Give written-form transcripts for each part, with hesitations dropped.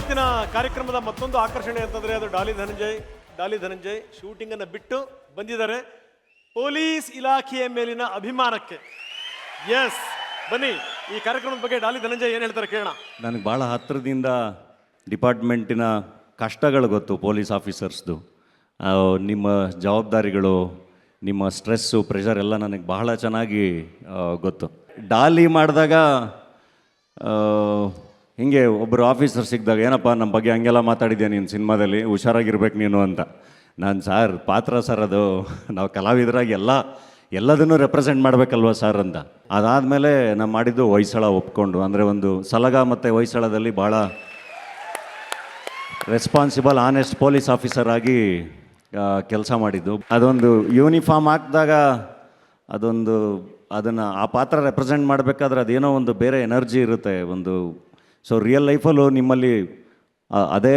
ಇವತ್ತಿನ ಕಾರ್ಯಕ್ರಮದ ಮತ್ತೊಂದು ಆಕರ್ಷಣೆ ಅಂತಂದರೆ ಅದು ಡಾಲಿ ಧನಂಜಯ್ ಶೂಟಿಂಗನ್ನು ಬಿಟ್ಟು ಬಂದಿದ್ದಾರೆ ಪೊಲೀಸ್ ಇಲಾಖೆಯ ಮೇಲಿನ ಅಭಿಮಾನಕ್ಕೆ. ಎಸ್, ಬನ್ನಿ ಈ ಕಾರ್ಯಕ್ರಮದ ಬಗ್ಗೆ ಡಾಲಿ ಧನಂಜಯ್ ಏನು ಹೇಳ್ತಾರೆ ಕೇಳೋಣ. ನನಗೆ ಭಾಳ ಹತ್ತಿರದಿಂದ ಡಿಪಾರ್ಟ್ಮೆಂಟಿನ ಕಷ್ಟಗಳು ಗೊತ್ತು, ಪೊಲೀಸ್ ಆಫೀಸರ್ಸ್ದು. ನಿಮ್ಮ ಜವಾಬ್ದಾರಿಗಳು, ನಿಮ್ಮ ಸ್ಟ್ರೆಸ್ಸು, ಪ್ರೆಷರ್ ಎಲ್ಲ ನನಗೆ ಬಹಳ ಚೆನ್ನಾಗಿ ಗೊತ್ತು. ಡಾಲಿ ಮಾಡಿದಾಗ ಹಿಂಗೆ ಒಬ್ಬರು ಆಫೀಸರ್ ಸಿಕ್ಕಿದಾಗ, ಏನಪ್ಪ ನಮ್ಮ ಬಗ್ಗೆ ಹಂಗೆಲ್ಲ ಮಾತಾಡಿದ್ಯಾ ನೀನು ಸಿನಿಮಾದಲ್ಲಿ, ಹುಷಾರಾಗಿರ್ಬೇಕು ನೀನು ಅಂತ. ನಾನು ಸರ್ ಪಾತ್ರ ಸರ್, ಅದು ನಾವು ಕಲಾವಿದರಾಗಿ ಎಲ್ಲದನ್ನು ರೆಪ್ರೆಸೆಂಟ್ ಮಾಡಬೇಕಲ್ವ ಸರ್ ಅಂತ. ಅದಾದಮೇಲೆ ನಾನು ಮಾಡಿದ್ದು ಹೊಯ್ಸಳ ಒಪ್ಕೊಂಡು, ಅಂದರೆ ಒಂದು ಸಲಗ ಮತ್ತು ಹೊಯ್ಸಳದಲ್ಲಿ ಭಾಳ ರೆಸ್ಪಾನ್ಸಿಬಲ್ ಆನೆಸ್ಟ್ ಪೊಲೀಸ್ ಆಫೀಸರ್ ಆಗಿ ಕೆಲಸ ಮಾಡಿದ್ದು. ಅದೊಂದು ಯೂನಿಫಾರ್ಮ್ ಹಾಕಿದಾಗ ಅದನ್ನು ಆ ಪಾತ್ರ ರೆಪ್ರೆಸೆಂಟ್ ಮಾಡಬೇಕಾದ್ರೆ ಅದೇನೋ ಒಂದು ಬೇರೆ ಎನರ್ಜಿ ಇರುತ್ತೆ ಒಂದು. ಸೊ ರಿಯಲ್ ಲೈಫಲ್ಲೂ ನಿಮ್ಮಲ್ಲಿ ಅದೇ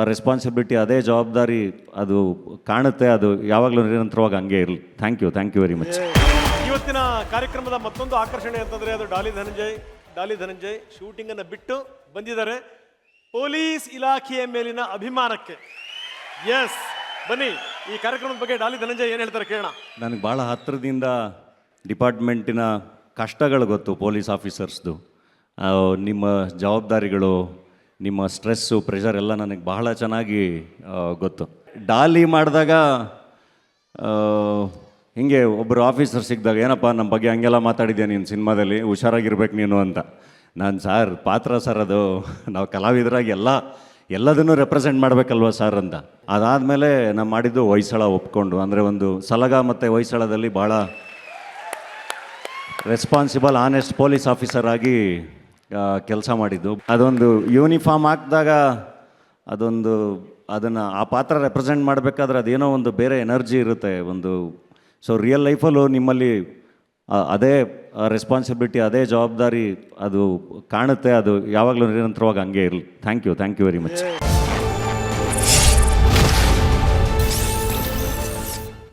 ರೆಸ್ಪಾನ್ಸಿಬಿಲಿಟಿ, ಅದೇ ಜವಾಬ್ದಾರಿ ಅದು ಕಾಣುತ್ತೆ. ಅದು ಯಾವಾಗಲೂ ನಿರಂತರವಾಗಿ ಹಂಗೆ ಇರಲಿ. Thank you very much. ಇವತ್ತಿನ ಕಾರ್ಯಕ್ರಮದ ಮತ್ತೊಂದು ಆಕರ್ಷಣೆ ಅಂತಂದರೆ ಅದು ಡಾಲಿ ಧನಂಜಯ್ ಶೂಟಿಂಗನ್ನು ಬಿಟ್ಟು ಬಂದಿದ್ದಾರೆ ಪೊಲೀಸ್ ಇಲಾಖೆಯ ಮೇಲಿನ ಅಭಿಮಾನಕ್ಕೆ. ಎಸ್, ಬನ್ನಿ ಈ ಕಾರ್ಯಕ್ರಮದ ಬಗ್ಗೆ ಡಾಲಿ ಧನಂಜಯ್ ಏನು ಹೇಳ್ತಾರೆ ಕೇಳೋಣ. ನನಗೆ ಭಾಳ ಹತ್ತಿರದಿಂದ ಡಿಪಾರ್ಟ್ಮೆಂಟಿನ ಕಷ್ಟಗಳು ಗೊತ್ತು, ಪೊಲೀಸ್ ಆಫೀಸರ್ಸ್ದು. ನಿಮ್ಮ ಜವಾಬ್ದಾರಿಗಳು, ನಿಮ್ಮ ಸ್ಟ್ರೆಸ್ಸು, ಪ್ರೆಷರ್ ಎಲ್ಲ ನನಗೆ ಬಹಳ ಚೆನ್ನಾಗಿ ಗೊತ್ತು. ಡಾಲಿ ಮಾಡಿದಾಗ ಹಿಂಗೆ ಒಬ್ಬರು ಆಫೀಸರ್ ಸಿಕ್ಕಿದಾಗ, ಏನಪ್ಪ ನಮ್ಮ ಬಗ್ಗೆ ಹಂಗೆಲ್ಲ ಮಾತಾಡಿದ್ಯಾ ನೀನು ಸಿನಿಮಾದಲ್ಲಿ, ಹುಷಾರಾಗಿರ್ಬೇಕು ನೀನು ಅಂತ. ನಾನು ಸರ್ ಪಾತ್ರ ಸರ್, ಅದು ನಾವು ಕಲಾವಿದರಾಗಿ ಎಲ್ಲದನ್ನು ರೆಪ್ರೆಸೆಂಟ್ ಮಾಡಬೇಕಲ್ವ ಸರ್ ಅಂತ. ಅದಾದಮೇಲೆ ನಾನು ಮಾಡಿದ್ದು ಹೊಯ್ಸಳ ಒಪ್ಕೊಂಡು, ಅಂದರೆ ಒಂದು ಸಲಗ ಮತ್ತು ಹೊಯ್ಸಳದಲ್ಲಿ ಭಾಳ ರೆಸ್ಪಾನ್ಸಿಬಲ್ ಆನೆಸ್ಟ್ ಪೊಲೀಸ್ ಆಫೀಸರ್ ಆಗಿ ಕೆಲಸ ಮಾಡಿದ್ದು. ಅದೊಂದು ಯೂನಿಫಾರ್ಮ್ ಹಾಕಿದಾಗ ಅದನ್ನು ಆ ಪಾತ್ರ ರೆಪ್ರೆಸೆಂಟ್ ಮಾಡಬೇಕಾದ್ರೆ ಅದೇನೋ ಒಂದು ಬೇರೆ ಎನರ್ಜಿ ಇರುತ್ತೆ ಒಂದು. ಸೊ ರಿಯಲ್ ಲೈಫಲ್ಲೂ ನಿಮ್ಮಲ್ಲಿ ಅದೇ ರೆಸ್ಪಾನ್ಸಿಬಿಲಿಟಿ, ಅದೇ ಜವಾಬ್ದಾರಿ ಅದು ಕಾಣುತ್ತೆ. ಅದು ಯಾವಾಗಲೂ ನಿರಂತರವಾಗಿ ಹಂಗೆ ಇರಲಿ. Thank you very much.